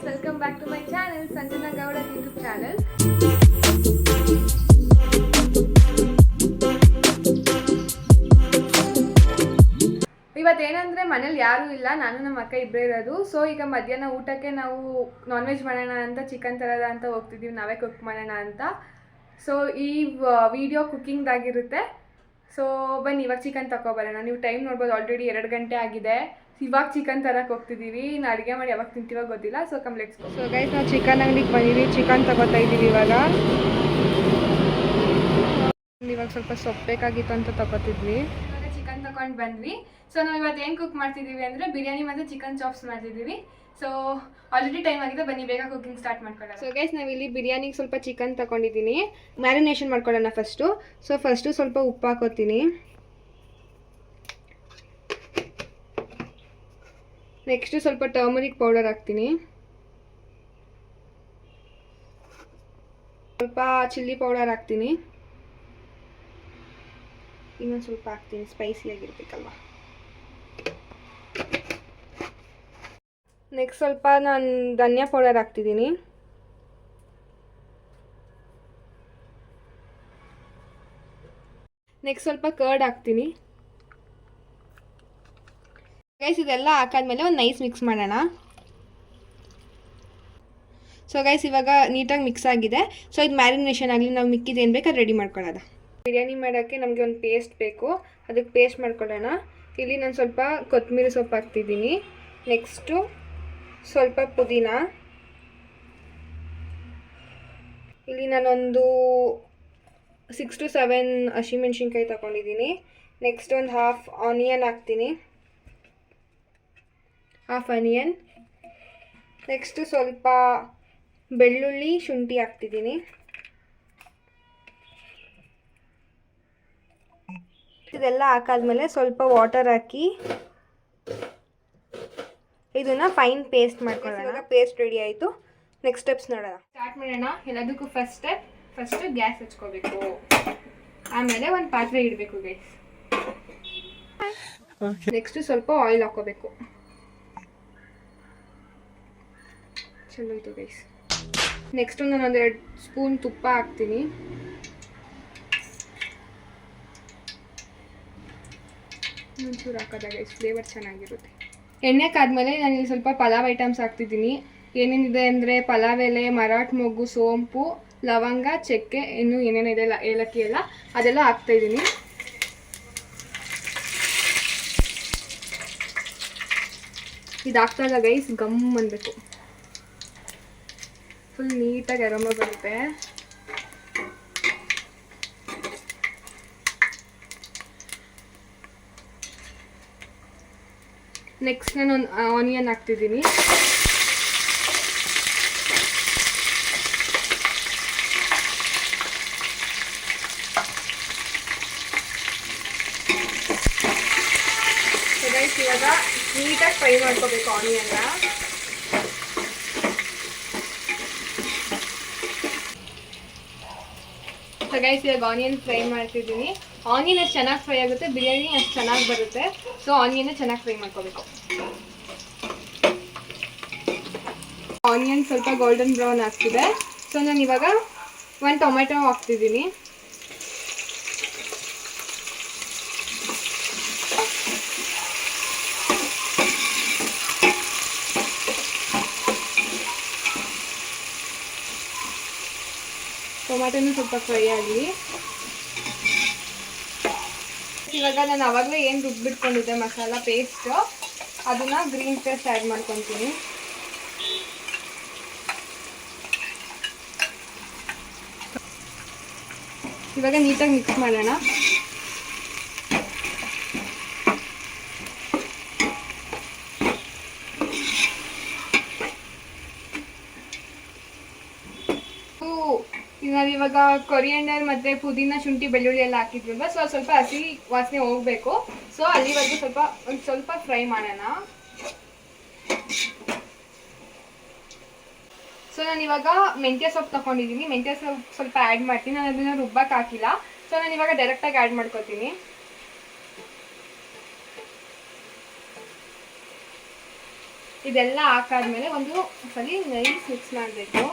guys, welcome back to my channel, Sanjana Gowda YouTube channel. ಇವತ್ತೇನಂದ್ರೆ ಮನೇಲಿ ಯಾರೂ ಇಲ್ಲ, ನಾನು ನಮ್ಮ ಅಕ್ಕ ಇಬ್ಬರೇ ಇರೋದು. ಸೊ ಈಗ ಮಧ್ಯಾಹ್ನ ಊಟಕ್ಕೆ ನಾವು ನಾನ್ ವೆಜ್ ಮಾಡೋಣ ಅಂತ ಚಿಕನ್ ತರೋದ ಅಂತ ಹೋಗ್ತಿದ್ದೀವಿ, ನಾವೇ ಕುಕ್ ಮಾಡೋಣ ಅಂತ. ಸೊ ಈ ವಿಡಿಯೋ ಕುಕ್ಕಿಂಗ್ದಾಗಿರುತ್ತೆ. ಸೊ ಬನ್ನಿ ಇವಾಗ ಚಿಕನ್ ತಗೊಬರೋಣ. ನೀವು ಟೈಮ್ ನೋಡ್ಬೋದು, ಆಲ್ರೆಡಿ 2 ಗಂಟೆ ಆಗಿದೆ. ಇವಾಗ ಚಿಕನ್ ತರಕ್ಕೆ ಹೋಗ್ತಿದ್ದೀವಿ. ಇನ್ನು ಅಡುಗೆ ಮಾಡಿ ಯಾವಾಗ ತಿಂತೀವಾಗ ಗೊತ್ತಿಲ್ಲ. So let's go. So guys, ನಾವು ಚಿಕನ್ ಅಂಗಡಿಗೆ ಬಂದಿದ್ದೀವಿ, ಚಿಕನ್ ತಗೋತಾ ಇದ್ದೀವಿ ಇವಾಗ ಸ್ವಲ್ಪ ಸೊಪ್ಪು ಬೇಕಾಗಿತ್ತು ಅಂತ ತಗೋತಿದ್ವಿ. ಇವಾಗ ಚಿಕನ್ ತಗೊಂಡು ಬಂದ್ವಿ. ಸೊ ನಾವು ಇವತ್ತು ಏನು ಕುಕ್ ಮಾಡ್ತಿದ್ದೀವಿ ಅಂದರೆ ಬಿರಿಯಾನಿ ಮತ್ತು ಚಿಕನ್ ಚಾಪ್ಸ್ ಮಾಡ್ತಿದ್ದೀವಿ. ಸೊ ಆಲ್ರೆಡಿ ಟೈಮ್ ಆಗಿದೆ, ಬನ್ನಿ ಬೇಗ ಕುಕಿಂಗ್ ಸ್ಟಾರ್ಟ್ ಮಾಡ್ಕೊಳ್ಳೋಣ. ಸೊ ಗೈಸ್, ನಾವಿಲ್ಲಿ ಬಿರಿಯಾನಿಗೆ ಸ್ವಲ್ಪ ಚಿಕನ್ ತಗೊಂಡಿದ್ದೀನಿ. ಮ್ಯಾರಿನೇಷನ್ ಮಾಡ್ಕೊಳ್ಳೋಣ ಫಸ್ಟು. ಸೊ ಫಸ್ಟು ಸ್ವಲ್ಪ ಉಪ್ಪು ಹಾಕೋತೀನಿ. ನೆಕ್ಸ್ಟು ಸ್ವಲ್ಪ ಟರ್ಮರಿಕ್ ಪೌಡರ್ ಹಾಕ್ತೀನಿ. ಸ್ವಲ್ಪ ಚಿಲ್ಲಿ ಪೌಡರ್ ಹಾಕ್ತೀನಿ. ಇನ್ನೊಂದು ಸ್ವಲ್ಪ ಹಾಕ್ತೀನಿ, ಸ್ಪೈಸಿಯಾಗಿರ್ಬೇಕಲ್ವ. ನೆಕ್ಸ್ಟ್ ಸ್ವಲ್ಪ ನಾನು ಧನಿಯಾ ಪೌಡರ್ ಹಾಕ್ತಿದ್ದೀನಿ. ನೆಕ್ಸ್ಟ್ ಸ್ವಲ್ಪ ಕರ್ಡ್ ಹಾಕ್ತೀನಿ. ಗೈಸ್, ಇದೆಲ್ಲ ಹಾಕಾದ್ಮೇಲೆ ಒಂದು ನೈಸ್ ಮಿಕ್ಸ್ ಮಾಡೋಣ. ಸೊ ಗೈಸ್, ಇವಾಗ ನೀಟಾಗಿ ಮಿಕ್ಸ್ ಆಗಿದೆ. ಸೊ ಇದು ಮ್ಯಾರಿನೇಷನ್ ಆಗಲಿ, ನಾವು ಮಿಕ್ಕಿದ್ದು ಏನು ಬೇಕು ಅದು ರೆಡಿ ಮಾಡ್ಕೊಳ್ಳೋಣ. ಬಿರಿಯಾನಿ ಮಾಡೋಕ್ಕೆ ನಮಗೆ ಒಂದು ಪೇಸ್ಟ್ ಬೇಕು, ಅದಕ್ಕೆ ಪೇಸ್ಟ್ ಮಾಡ್ಕೊಳ್ಳೋಣ. ಇಲ್ಲಿ ನಾನು ಸ್ವಲ್ಪ ಕೊತ್ತಂಬರಿ ಸೊಪ್ಪು ಹಾಕ್ತಿದ್ದೀನಿ. ನೆಕ್ಸ್ಟು ಸ್ವಲ್ಪ ಪುದೀನ. ಇಲ್ಲಿ ನಾನೊಂದು 6 to 7 ಹಸಿಮೆಣ್ಸಿನ್ಕಾಯಿ ತಗೊಂಡಿದ್ದೀನಿ. ನೆಕ್ಸ್ಟ್ ಒಂದು ಹಾಫ್ ಆನಿಯನ್ ಹಾಕ್ತೀನಿ, ಹಾಫ್ ಆನಿಯನ್. ನೆಕ್ಸ್ಟು ಸ್ವಲ್ಪ ಬೆಳ್ಳುಳ್ಳಿ ಶುಂಠಿ ಹಾಕ್ತಿದ್ದೀನಿ. ಇದೆಲ್ಲ ಹಾಕಾದ್ಮೇಲೆ ಸ್ವಲ್ಪ ವಾಟರ್ ಹಾಕಿ ಇದನ್ನು ಫೈನ್ ಪೇಸ್ಟ್ ಮಾಡ್ಕೊಳ್ಳೋಣ. ಇವಾಗ ಪೇಸ್ಟ್ ರೆಡಿ ಆಯಿತು. ನೆಕ್ಸ್ಟ್ ಸ್ಟೆಪ್ಸ್ ನೋಡೋಣ, ಸ್ಟಾರ್ಟ್ ಮಾಡೋಣ. ಎಲ್ಲದಕ್ಕೂ ಫಸ್ಟು ಗ್ಯಾಸ್ ಹಚ್ಕೋಬೇಕು, ಆಮೇಲೆ ಒಂದು ಪಾತ್ರೆ ಇಡಬೇಕು ಗೈಸ್. ನೆಕ್ಸ್ಟು ಸ್ವಲ್ಪ ಆಯಿಲ್ ಹಾಕೋಬೇಕು. ಚಲೋ ಇತ್ತು ಗೈಸ್. ನೆಕ್ಸ್ಟು ನಾನು 1-2 ಸ್ಪೂನ್ ತುಪ್ಪ ಹಾಕ್ತೀನಿ. ಒಂಚೂರು ಹಾಕೋದ ಗೈಸ್, ಫ್ಲೇವರ್ ಚೆನ್ನಾಗಿರುತ್ತೆ. ಎಣ್ಣೆ ಕಾದ್ಮೇಲೆ ನಾನು ಇಲ್ಲಿ ಸ್ವಲ್ಪ ಪಲಾವ್ ಐಟಮ್ಸ್ ಹಾಕ್ತಿದ್ದೀನಿ. ಏನೇನಿದೆ ಅಂದರೆ ಪಲಾವ್ ಎಲೆ, ಮರಾಠ ಮೊಗ್ಗು, ಸೋಂಪು, ಲವಂಗ, ಚಕ್ಕೆ, ಇನ್ನೂ ಏನೇನಿದೆ ಏಲಕ್ಕಿ ಎಲ್ಲ ಅದೆಲ್ಲ ಹಾಕ್ತಾಯಿದ್ದೀನಿ. ಇದು ಹಾಕ್ದಾಗ ಗೈಸ್ ಗಮ್ ಅನ್ನಬೇಕು, ಫುಲ್ ನೀಟಾಗಿ ಅರೋಮ ಬರುತ್ತೆ. ನೆಕ್ಸ್ಟ್ ನಾನು ಒಂದು ಆನಿಯನ್ ಹಾಕ್ತಿದ್ದೀನಿ. ಗೈಸ್, ಇವಾಗ ನೀಟಾಗಿ ಫ್ರೈ ಮಾಡ್ಕೋಬೇಕು ಆನಿಯನ್ನ. ಸೊ ಗೈಸ್, ಇವಾಗ ಆನಿಯನ್ ಫ್ರೈ ಮಾಡ್ತಿದ್ದೀನಿ. ಆನಿಯನ್ ಎಷ್ಟು ಚೆನ್ನಾಗಿ ಫ್ರೈ ಆಗುತ್ತೆ, ಬಿರಿಯಾನಿ ಅಷ್ಟು ಚೆನ್ನಾಗಿ ಬರುತ್ತೆ. ಸೊ ಆನಿಯನ್ನ ಚೆನ್ನಾಗಿ ಫ್ರೈ ಮಾಡ್ಕೋಬೇಕು. ಆನಿಯನ್ ಸ್ವಲ್ಪ ಗೋಲ್ಡನ್ ಬ್ರೌನ್ ಆಗ್ತಿದೆ. ಸೊ ನಾನು ಇವಾಗ 1 ಟೊಮೆಟೊ ಹಾಕ್ತಿದ್ದೀನಿ. ಟೊಮೆಟೊನು ಸ್ವಲ್ಪ ಫ್ರೈ ಆಗಲಿ. ಇವಾಗ ನಾನು ಆವಾಗಲೇ ಏನು ರುಬ್ಬಿಟ್ಕೊಂಡಿದ್ದೆ ಮಸಾಲ ಪೇಸ್ಟ್, ಅದನ್ನು ಗ್ರೀನ್ ಪೇಸ್ಟ್ ಆ್ಯಡ್ ಮಾಡ್ಕೊತೀನಿ. ಇವಾಗ ನೀಟಾಗಿ ಮಿಕ್ಸ್ ಮಾಡೋಣ. ನಾವಿವಾಗ ಕೊರಿಯಂಡರ್ ಮತ್ತು ಪುದೀನ, ಶುಂಠಿ, ಬೆಳ್ಳುಳ್ಳಿ ಎಲ್ಲ ಹಾಕಿದ್ವಲ್ವ. ಸೊ ಸ್ವಲ್ಪ ಹಸಿ ವಾಸನೆ ಹೋಗಬೇಕು. ಸೊ ಅಲ್ಲಿವರೆಗೂ ಸ್ವಲ್ಪ ಫ್ರೈ ಮಾಡೋಣ. ಸೊ ನಾನು ಇವಾಗ ಮೆಂತ್ಯ ಸೊಪ್ಪು ತಗೊಂಡಿದ್ದೀನಿ. ಮೆಂತ್ಯ ಸೊಪ್ಪು ಸ್ವಲ್ಪ ಆ್ಯಡ್ ಮಾಡ್ತೀನಿ. ನಾನು ಅದನ್ನು ರುಬ್ಬಕ್ಕೆ ಹಾಕಿಲ್ಲ. ಸೊ ನಾನು ಇವಾಗ ಡೈರೆಕ್ಟಾಗಿ ಆ್ಯಡ್ ಮಾಡ್ಕೊತೀನಿ. ಇದೆಲ್ಲ ಹಾಕಾದ್ಮೇಲೆ ಒಂದು ಸರಿ ನೈಸ್ ಮಿಕ್ಸ್ ಮಾಡಬೇಕು.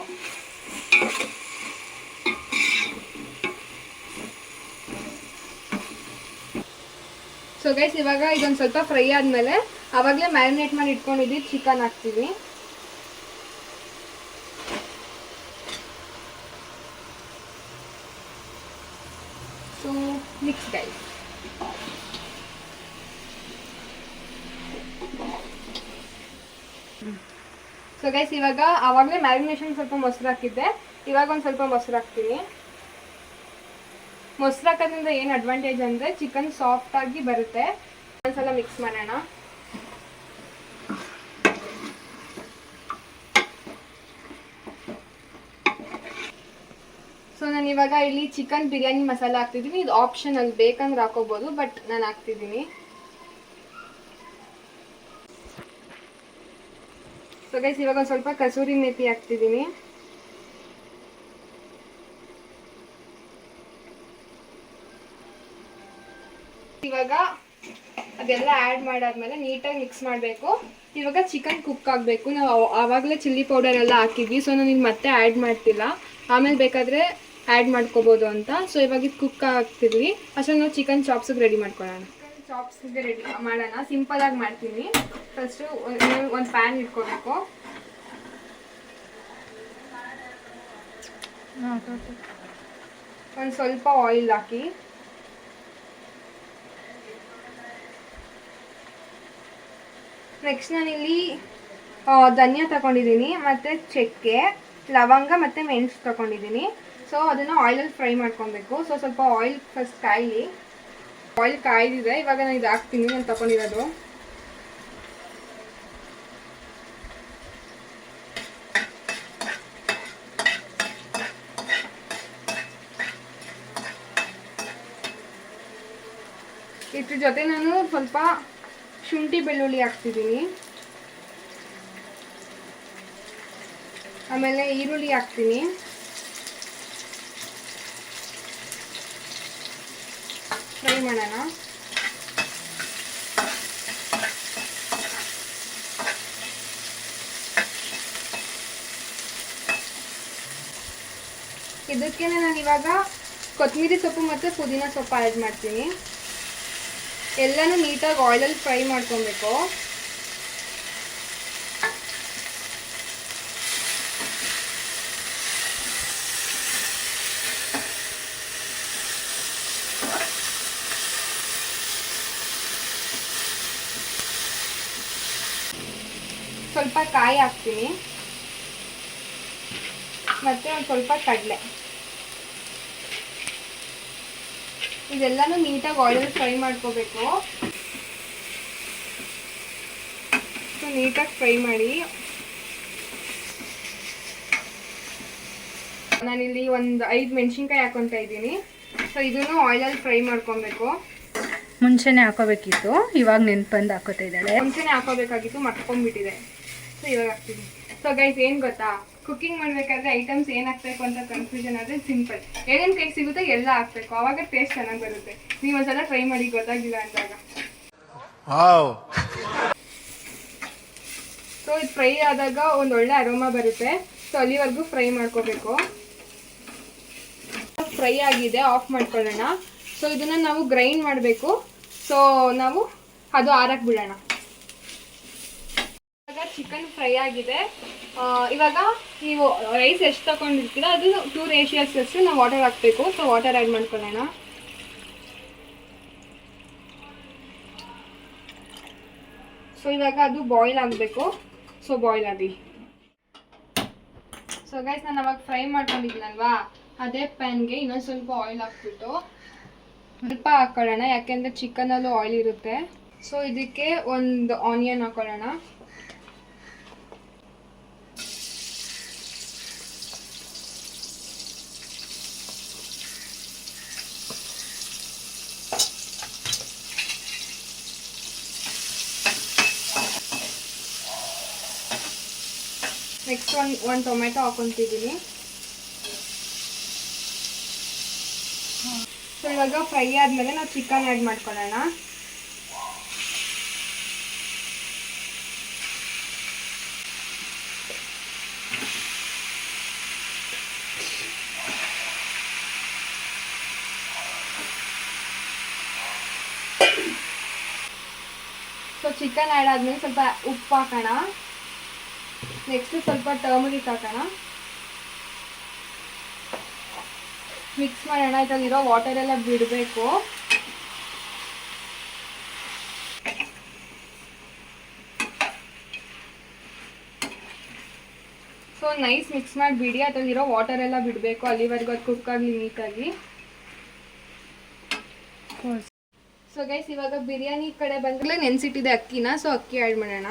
ಸೊ ಗೈಸ್ ಇವಾಗ ಇದೊಂದು ಸ್ವಲ್ಪ ಫ್ರೈ ಆದಮೇಲೆ ಆವಾಗಲೇ ಮ್ಯಾರಿನೇಟ್ ಮಾಡಿ ಇಟ್ಕೊಂಡಿದ್ದು ಚಿಕನ್ ಹಾಕ್ತೀವಿ. So mix guys. So guys ಇವಾಗ ಆವಾಗಲೇ ಮ್ಯಾರಿನೇಷನ್ ಸ್ವಲ್ಪ ಮೊಸರು ಹಾಕಿದ್ದೆ, ಇವಾಗ ಒಂದು ಸ್ವಲ್ಪ ಮೊಸರು ಹಾಕ್ತೀನಿ. ಮೊಸರು ಹಾಕೋದ್ರಿಂದ ಏನು ಅಡ್ವಾಂಟೇಜ್ ಅಂದರೆ ಚಿಕನ್ ಸಾಫ್ಟಾಗಿ ಬರುತ್ತೆ. ಒಂದ್ಸಲ ಮಿಕ್ಸ್ ಮಾಡೋಣ. ಸೊ ನಾನು ಇವಾಗ ಇಲ್ಲಿ ಚಿಕನ್ ಬಿರಿಯಾನಿ ಮಸಾಲ ಹಾಕ್ತಿದ್ದೀನಿ. ಇದು ಆಪ್ಷನಲ್, ಬೇಕಂದ್ರೆ ಹಾಕೋಬೋದು, ಬಟ್ ನಾನು ಹಾಕ್ತಿದ್ದೀನಿ. ಸೊ ಗೈಸ್ ಇವಾಗ ಒಂದು ಸ್ವಲ್ಪ ಕಸೂರಿ ಮೇಥಿ ಹಾಕ್ತಿದ್ದೀನಿ. ಇವಾಗ ಅದೆಲ್ಲ ಆ್ಯಡ್ ಮಾಡಾದ್ಮೇಲೆ ನೀಟಾಗಿ ಮಿಕ್ಸ್ ಮಾಡಬೇಕು. ಇವಾಗ ಚಿಕನ್ ಕುಕ್ ಆಗಬೇಕು. ನಾವು ಆವಾಗಲೇ ಚಿಲ್ಲಿ ಪೌಡರ್ ಎಲ್ಲ ಹಾಕಿದ್ವಿ, ಸೊ ನಾನು ಈಗ ಮತ್ತೆ ಆ್ಯಡ್ ಮಾಡ್ತಿಲ್ಲ, ಆಮೇಲೆ ಬೇಕಾದರೆ ಆ್ಯಡ್ ಮಾಡ್ಕೋಬೋದು ಅಂತ. ಸೊ ಇವಾಗ ಇದು ಕುಕ್ ಆಗ್ತಿರ್ಲಿ, ಅಷ್ಟೊಂದು ನಾವು ಚಿಕನ್ ಚಾಪ್ಸಿಗೆ ರೆಡಿ ಮಾಡ್ಕೊಳ್ಳೋಣ. ಚಿಕನ್ ಚಾಪ್ಸಿಗೆ ರೆಡಿ ಮಾಡೋಣ. ಸಿಂಪಲಾಗಿ ಮಾಡ್ತೀನಿ. ಫಸ್ಟು ಒಂದು ಪ್ಯಾನ್ ಇಟ್ಕೋಬೇಕು. ಒಂದು ಸ್ವಲ್ಪ ಆಯಿಲ್ ಹಾಕಿ, ನೆಕ್ಸ್ಟ್ ನಾನಿಲ್ಲಿ ಧನಿಯಾ ತಗೊಂಡಿದ್ದೀನಿ, ಮತ್ತು ಚಕ್ಕೆ, ಲವಂಗ ಮತ್ತು ಮೆಣಸು ತಗೊಂಡಿದ್ದೀನಿ. ಸೊ ಅದನ್ನು ಆಯಿಲಲ್ಲಿ ಫ್ರೈ ಮಾಡ್ಕೊಬೇಕು. ಸೊ ಸ್ವಲ್ಪ ಆಯಿಲ್ ಫಸ್ಟ್ ಕಾಯಿಲಿ. ಆಯಿಲ್ ಕಾಯ್ದಿದೆ, ಇವಾಗ ನಾನು ಇದು ಹಾಕ್ತೀನಿ, ನಾನು ತಗೊಂಡಿರೋದು. ಇದ್ರ ಜೊತೆ ನಾನು ಸ್ವಲ್ಪ ಶುಂಠಿ ಬೆಳ್ಳುಳ್ಳಿ ಹಾಕ್ತಿದ್ದೀನಿ, ಆಮೇಲೆ ಈರುಳ್ಳಿ ಹಾಕ್ತೀನಿ, ಫ್ರೈ ಮಾಡೋಣ. ಇದಕ್ಕೆ ನಾನು ಇವಾಗ ಕೊತ್ತಂಬರಿ ಸೊಪ್ಪು ಮತ್ತು ಪುದೀನ ಸೊಪ್ಪು ಆ್ಯಡ್ ಮಾಡ್ತೀನಿ. ಎಲ್ಲನೂ ನೀಟಾಗಿ ಆಯಿಲಲ್ಲಿ ಫ್ರೈ ಮಾಡ್ಕೊಬೇಕು. ಸ್ವಲ್ಪ ಕಾಯಿ ಹಾಕ್ತೀನಿ, ಮತ್ತು ಒಂದು ಸ್ವಲ್ಪ ಕಡಲೆ. ಇದೆಲ್ಲನೂ ನೀಟಾಗಿ ಆಯಿಲಲ್ಲಿ ಫ್ರೈ ಮಾಡ್ಕೋಬೇಕು. ಸೊ ನೀಟಾಗಿ ಫ್ರೈ ಮಾಡಿ. ನಾನಿಲ್ಲಿ ಒಂದು 5 ಮೆಣಸಿನ್ಕಾಯಿ ಹಾಕೊತಾ ಇದ್ದೀನಿ. ಸೊ ಇದನ್ನು ಆಯಿಲಲ್ಲಿ ಫ್ರೈ ಮಾಡ್ಕೊಬೇಕು. ಮುಂಚೆನೇ ಹಾಕೋಬೇಕಿತ್ತು, ಇವಾಗ ನೆನ್ಪಂದು ಹಾಕೋತಾ ಇದ್ದಾಳೆ. ಮುಂಚೆನೇ ಹಾಕೋಬೇಕಾಗಿತ್ತು, ಮರ್ಕೊಂಡ್ಬಿಟ್ಟಿದೆ. ಸೊ ಇವಾಗ ಹಾಕ್ತೀನಿ. ಸೊ ಗೈಸ್ ಏನು ಗೊತ್ತಾ, ಕುಕ್ಕಿಂಗ್ ಮಾಡಬೇಕಾದ್ರೆ ಐಟಮ್ಸ್ ಏನು ಹಾಕ್ಬೇಕು ಅಂತ ಕನ್ಫ್ಯೂಷನ್ ಆದರೆ ಸಿಂಪಲ್, ಏನೇನು ಕೈಗೆ ಸಿಗುತ್ತೆ ಎಲ್ಲ ಹಾಕ್ಬೇಕು, ಆವಾಗ ಟೇಸ್ಟ್ ಚೆನ್ನಾಗಿ ಬರುತ್ತೆ. ನೀವು ಒಂದ್ಸಲ ಟ್ರೈ ಮಾಡಿ, ಗೊತ್ತಾಗಿಲ್ಲ ಅಂದಾಗ. ಸೊ ಇದು ಫ್ರೈ ಆದಾಗ ಒಂದು ಒಳ್ಳೆ ಅರೋಮಾ ಬರುತ್ತೆ. ಸೊ ಅಲ್ಲಿವರೆಗೂ ಫ್ರೈ ಮಾಡ್ಕೋಬೇಕು. ಫ್ರೈ ಆಗಿದೆ, ಆಫ್ ಮಾಡ್ಕೊಳ್ಳೋಣ. ಸೊ ಇದನ್ನು ನಾವು ಗ್ರೈಂಡ್ ಮಾಡಬೇಕು. ಸೊ ನಾವು ಅದು ಆರಕ್ಕೆ ಬಿಡೋಣ. ಇವಾಗ ಚಿಕನ್ ಫ್ರೈ ಆಗಿದೆ. ಇವಾಗ ನೀವು ರೈಸ್ ಎಷ್ಟು ತಗೊಂಡಿರ್ತೀರ ಅದು 2 ರೇಷಿಯೋಸ್ ಅಷ್ಟು ನಾವು ವಾಟರ್ ಹಾಕಬೇಕು. ಸೊ ವಾಟರ್ ಆ್ಯಡ್ ಮಾಡ್ಕೊಳ್ಳೋಣ. ಸೊ ಇವಾಗ ಅದು ಬಾಯ್ಲ್ ಆಗಬೇಕು. ಸೊ ಬಾಯ್ಲ್ ಆಗಲಿ. ಸೊ ಗೈಸ್ ನಾನು ಅವಾಗ ಫ್ರೈ ಮಾಡ್ಕೊಂಡಿದ್ದೀನಲ್ವಾ, ಅದೇ ಪ್ಯಾನ್ಗೆ ಇನ್ನೊಂದು ಸ್ವಲ್ಪ ಆಯಿಲ್ ಹಾಕ್ಬಿಟ್ಟು ಸ್ವಲ್ಪ ಹಾಕ್ಕೊಳ್ಳೋಣ, ಯಾಕೆಂದರೆ ಚಿಕನಲ್ಲೂ ಆಯಿಲ್ ಇರುತ್ತೆ. ಸೊ ಇದಕ್ಕೆ ಒಂದು ಆನಿಯನ್ ಹಾಕ್ಕೊಳ್ಳೋಣ. ನೆಕ್ಸ್ಟ್ ಒಂದು ಟೊಮೆಟೊ ಹಾಕೊತಿದ್ದೀನಿ. ಸೊ ಇವಾಗ ಫ್ರೈ ಆದಮೇಲೆ ನಾವು ಚಿಕನ್ ಆ್ಯಡ್ ಮಾಡ್ಕೊಳ್ಳೋಣ. ಚಿಕನ್ ಆ್ಯಡ್ ಆದ್ಮೇಲೆ ಸ್ವಲ್ಪ ಉಪ್ಪು ಹಾಕೋಣ. ನೆಕ್ಸ್ಟ್ ಸ್ವಲ್ಪ ಟರ್ಮರಿಕ್ ಹಾಕೋಣ. ಮಿಕ್ಸ್ ಮಾಡೋಣ. ಇದರಲ್ಲಿರೋ ವಾಟರ್ ಎಲ್ಲ ಬಿಡಬೇಕು. ಸೊ ನೈಸ್ ಮಿಕ್ಸ್ ಮಾಡಿಬಿಡಿ. ಅದರಲ್ಲಿರೋ ವಾಟರ್ ಎಲ್ಲ ಬಿಡಬೇಕು, ಅಲ್ಲಿವರೆಗೂ ಅದು ಕುಕ್ ಆಗಲಿ ನೀಟಾಗಿ. ಸೊ ಗೈಸ್, ಇವಾಗ ಬಿರಿಯಾನಿ ಕಡೆ ಬಂದರೆ ನೆನೆಸಿಟ್ಟಿದೆ ಅಕ್ಕಿನ. ಸೊ ಅಕ್ಕಿ ಆ್ಯಡ್ ಮಾಡೋಣ.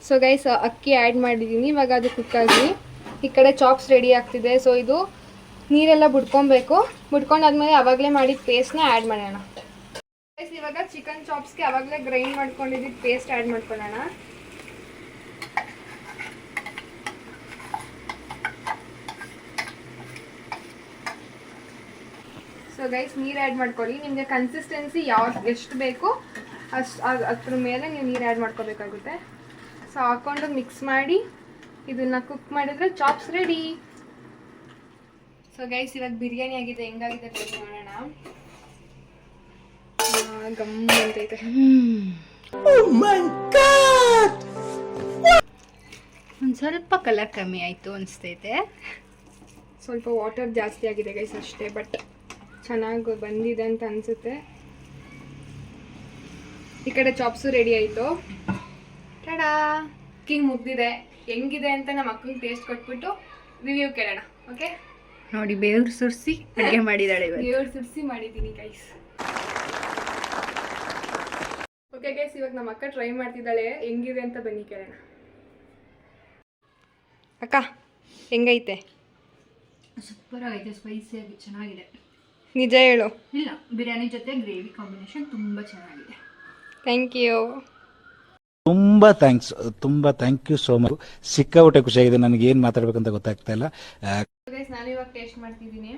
ಸೊ ಗೈಸ್, ಅಕ್ಕಿ ಆ್ಯಡ್ ಮಾಡಿದ್ದೀನಿ. ಇವಾಗ ಅದು ಕುಕ್ ಆಗಲಿ. ಈ ಕಡೆ ಚಾಪ್ಸ್ ರೆಡಿ ಆಗ್ತಿದೆ. ಸೊ ಇದು ನೀರೆಲ್ಲ ಬಿಡ್ಕೊಬೇಕು. ಬಿಡ್ಕೊಂಡಾದ್ಮೇಲೆ ಆವಾಗಲೇ ಮಾಡಿದ ಪೇಸ್ಟ್ನ ಆ್ಯಡ್ ಮಾಡೋಣ. ಗೈಸ್, ಇವಾಗ ಚಿಕನ್ ಚಾಪ್ಸ್ಗೆ ಆವಾಗಲೇ ಗ್ರೈಂಡ್ ಮಾಡ್ಕೊಂಡಿದ್ದು ಪೇಸ್ಟ್ ಆ್ಯಡ್ ಮಾಡ್ಕೊಳ್ಳೋಣ. ಸೊ ಗೈಸ್, ನೀರು ಆ್ಯಡ್ ಮಾಡ್ಕೊಳ್ಳಿ. ನಿಮಗೆ ಕನ್ಸಿಸ್ಟೆನ್ಸಿ ಎಷ್ಟು ಬೇಕು ಅದ್ರ ಮೇಲೆ ನೀವು ನೀರು ಆ್ಯಡ್ ಮಾಡ್ಕೋಬೇಕಾಗುತ್ತೆ. ಸೊ ಹಾಕ್ಕೊಂಡು ಮಿಕ್ಸ್ ಮಾಡಿ ಇದನ್ನು ಕುಕ್ ಮಾಡಿದ್ರೆ ಚಾಪ್ಸ್ ರೆಡಿ. ಸೊ ಗೈಸ್, ಇವಾಗ ಬಿರಿಯಾನಿ ಆಗಿದೆ. ಹೆಂಗಾಗಿದೆ ಟೇಸ್ಟ್ ಮಾಡೋಣ. ಗಮ್ ಅಂತೈತೆ. ಒಂದು ಸ್ವಲ್ಪ ಕಲರ್ ಕಮ್ಮಿ ಆಯಿತು ಅನಿಸ್ತೈತೆ. ಸ್ವಲ್ಪ ವಾಟರ್ ಜಾಸ್ತಿ ಆಗಿದೆ ಗೈಸ್ ಅಷ್ಟೇ. ಬಟ್ ಚೆನ್ನಾಗಿ ಬಂದಿದೆ ಅಂತ ಅನಿಸುತ್ತೆ. ಈ ಕಡೆ ಚಾಪ್ಸು ರೆಡಿ ಆಯಿತು. ಟಡಾ, ಕುಕ್ಕಿಂಗ್ ಮುಗ್ದಿದೆ. ಹೆಂಗಿದೆ ಅಂತ ನಮ್ಮ ಅಕ್ಕಂಗೆ ಟೇಸ್ಟ್ ಕೊಟ್ಬಿಟ್ಟು ರಿವ್ಯೂ ಕೇಳೋಣ. ಓಕೆ, ನೋಡಿ ಬೇವ್ರು ಸುರಿಸಿ ಅಡುಗೆ ಮಾಡಿದ್ದಾಳೆ. ಬೇವ್ರು ಸುರಿಸಿ ಮಾಡಿದ್ದೀನಿ ಗೈಸ್. ಓಕೆ ಗೈಸ್, ಇವಾಗ ನಮ್ಮ ಅಕ್ಕ ಟ್ರೈ ಮಾಡ್ತಿದ್ದಾಳೆ. ಹೆಂಗಿದೆ ಅಂತ ಬನ್ನಿ ಕೇಳೋಣ. ಅಕ್ಕ, ಹೆಂಗೈತೆ? ಸೂಪರ್ ಆಗೈತೆ, ಸ್ಪೈಸಿಯಾಗಿ ಚೆನ್ನಾಗಿದೆ. ನಿಜ ಹೇಳು. ಇಲ್ಲ, ಬಿರಿಯಾನಿ ಜೊತೆ ಗ್ರೇವಿ ಕಾಂಬಿನೇಷನ್ ತುಂಬ ಚೆನ್ನಾಗಿದೆ. Thank you. ತುಂಬ ಥ್ಯಾಂಕ್ ಯು ಸೋ ಮಚ್. ಸಿಕ್ಕಾಪಟ್ಟೆ ಖುಷಿಯಾಗಿದೆ. ನನಗೆ ಏನು ಮಾತಾಡ್ಬೇಕಂತ ಗೊತ್ತಾಗ್ತಾ ಇಲ್ಲ. ಗೈಸ್, ನಾನು ಇವಾಗ ಟೇಸ್ಟ್ ಮಾಡ್ತಿದ್ದೀನಿ.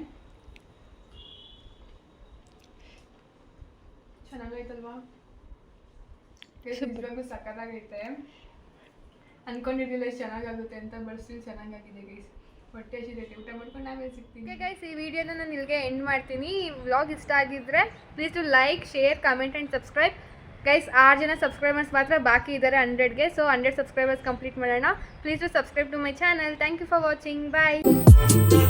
ಚೆನ್ನಾಗೈತಲ್ವಾ? ನಿಜವಾಗ್ಲೂ ಸಕ್ಕತ್ತಾಗೈತೆ. ಅನ್ಕೊಂಡಿರ್ಲಿಲ್ಲ ಎಷ್ಟು ಚೆನ್ನಾಗಾಗುತ್ತೆ ಅಂತ. ಬಡಿಸಿ ಚೆನ್ನಾಗಾಗಿದೆ ಗೈಸ್. ಹೊಟ್ಟೆ ಹಸಿದೈತೆ. ಊಟ ಮಾಡ್ಕೊಂಡು ಆಮೇಲೆ ಸಿಗ್ತೀನಿ. ಓಕೆ ಗೈಸ್, ಈ ವಿಡಿಯೋನ ನಾನು ಇಲ್ಲಿಗೆ ಎಂಡ್ ಮಾಡ್ತೀನಿ. ಈ ವ್ಲಾಗ್ ಇಷ್ಟ ಆಗಿದ್ರೆ please to like, share, comment and subscribe. Guys, 6 ಜನ ಸಬ್ಸ್ಕ್ರೈಬರ್ಸ್ ಮಾತ್ರ ಬಾಕಿ ಇದ್ದಾರೆ 100ಗೆ. ಸೊ 100 ಸಬ್ಸ್ಕ್ರೈಬರ್ಸ್ ಕಂಪ್ಲೀಟ್ ಮಾಡೋಣ. Please to subscribe to my channel. Thank you for watching. Bye.